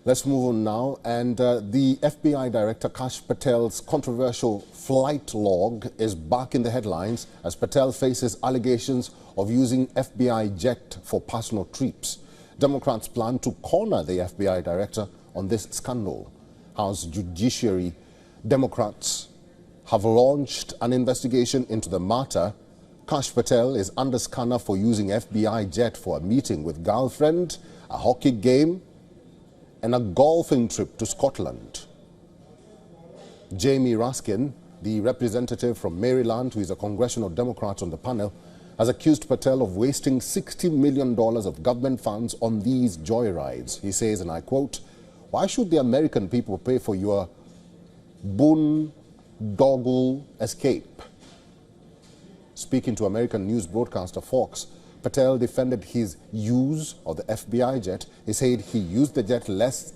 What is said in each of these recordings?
Let's move on now. And the FBI Director Kash Patel's controversial flight log is back in the headlines as Patel faces allegations of using FBI jet for personal trips. Democrats plan to corner the FBI Director on this scandal. House Judiciary Democrats have launched an investigation into the matter. Kash Patel is under scanner for using FBI jet for a meeting with girlfriend, a hockey game, and a golfing trip to Scotland. Jamie Raskin, the representative from Maryland, who is a congressional Democrat on the panel, has accused Patel of wasting $60 million of government funds on these joyrides. He says, and I quote, "Why should the American people pay for your boondoggle escape?" Speaking to American news broadcaster Fox, Patel defended his use of the FBI jet. He said he used the jet less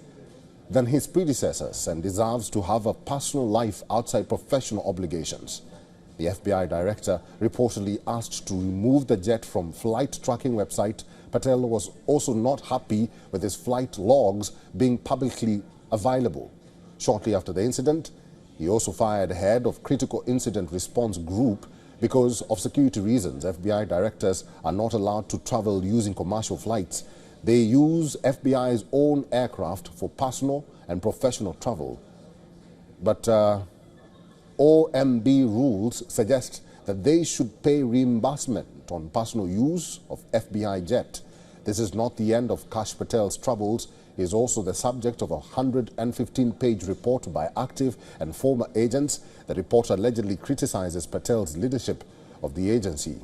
than his predecessors and deserves to have a personal life outside professional obligations. The FBI director reportedly asked to remove the jet from flight tracking website. Patel was also not happy with his flight logs being publicly available. Shortly after the incident, he also fired head of Critical Incident Response Group. Because of security reasons, FBI directors are not allowed to travel using commercial flights. They use FBI's own aircraft for personal and professional travel. But OMB rules suggest that they should pay reimbursement on personal use of FBI jet. This is not the end of Kash Patel's troubles. He is also the subject of a 115-page report by active and former agents. The report allegedly criticizes Patel's leadership of the agency.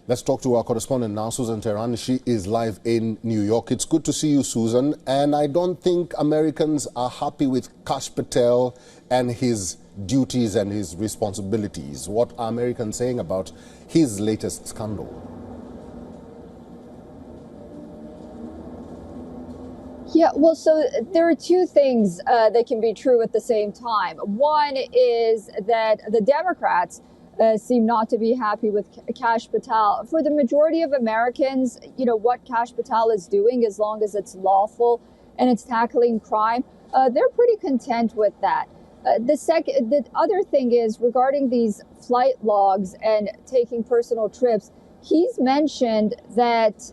Let's talk to our correspondent now, Susan Tehran. She is live in New York. It's good to see you, Susan. And I don't think Americans are happy with Kash Patel and his duties and his responsibilities. What are Americans saying about his latest scandal? Yeah, well, so there are two things that can be true at the same time. One is that the Democrats seem not to be happy with Kash Patel. For the majority of Americans, you know, what Kash Patel is doing, as long as it's lawful and it's tackling crime, they're pretty content with that. The other thing is regarding these flight logs and taking personal trips, he's mentioned that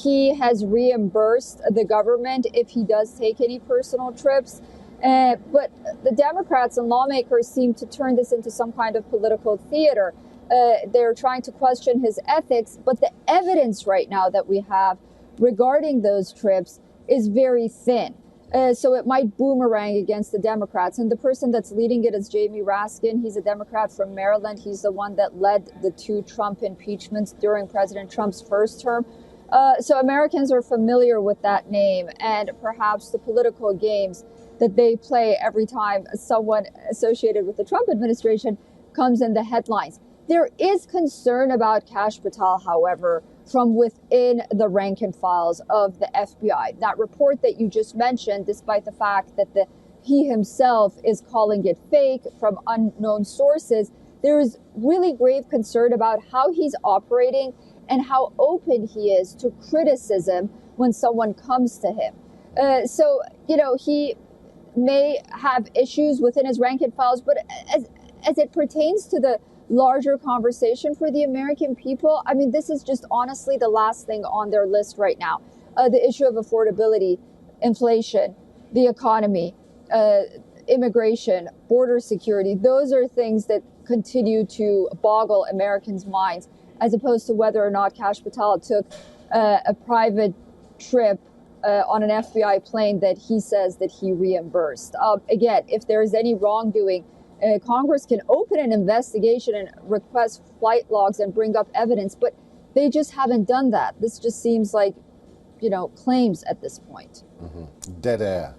he has reimbursed the government if he does take any personal trips. But the Democrats and lawmakers seem to turn this into some kind of political theater. They're trying to question his ethics, but the evidence right now that we have regarding those trips is very thin. So it might boomerang against the Democrats. And the person that's leading it is Jamie Raskin. He's a Democrat from Maryland. He's the one that led the 2 Trump impeachments during President Trump's first term. So Americans are familiar with that name and perhaps the political games that they play every time someone associated with the Trump administration comes in the headlines. There is concern about Kash Patel, however, from within the rank and files of the FBI. That report that you just mentioned, despite the fact that he himself is calling it fake from unknown sources, there is really grave concern about how he's operating and how open he is to criticism when someone comes to him. So, you know, he may have issues within his rank and files, but as it pertains to the larger conversation for the American people, I mean, this is just honestly the last thing on their list right now. The issue of affordability, inflation, the economy, immigration, border security, those are things that continue to boggle Americans' minds, as opposed to whether or not Kash Patel took a private trip on an FBI plane that he says that he reimbursed. Again, if there is any wrongdoing, Congress can open an investigation and request flight logs and bring up evidence, but they just haven't done that. This just seems like, you know, claims at this point. Dead air.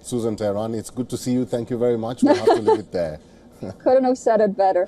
Susan Tehran, it's good to see you. Thank you very much. We'll have to leave it there. Couldn't have said it better.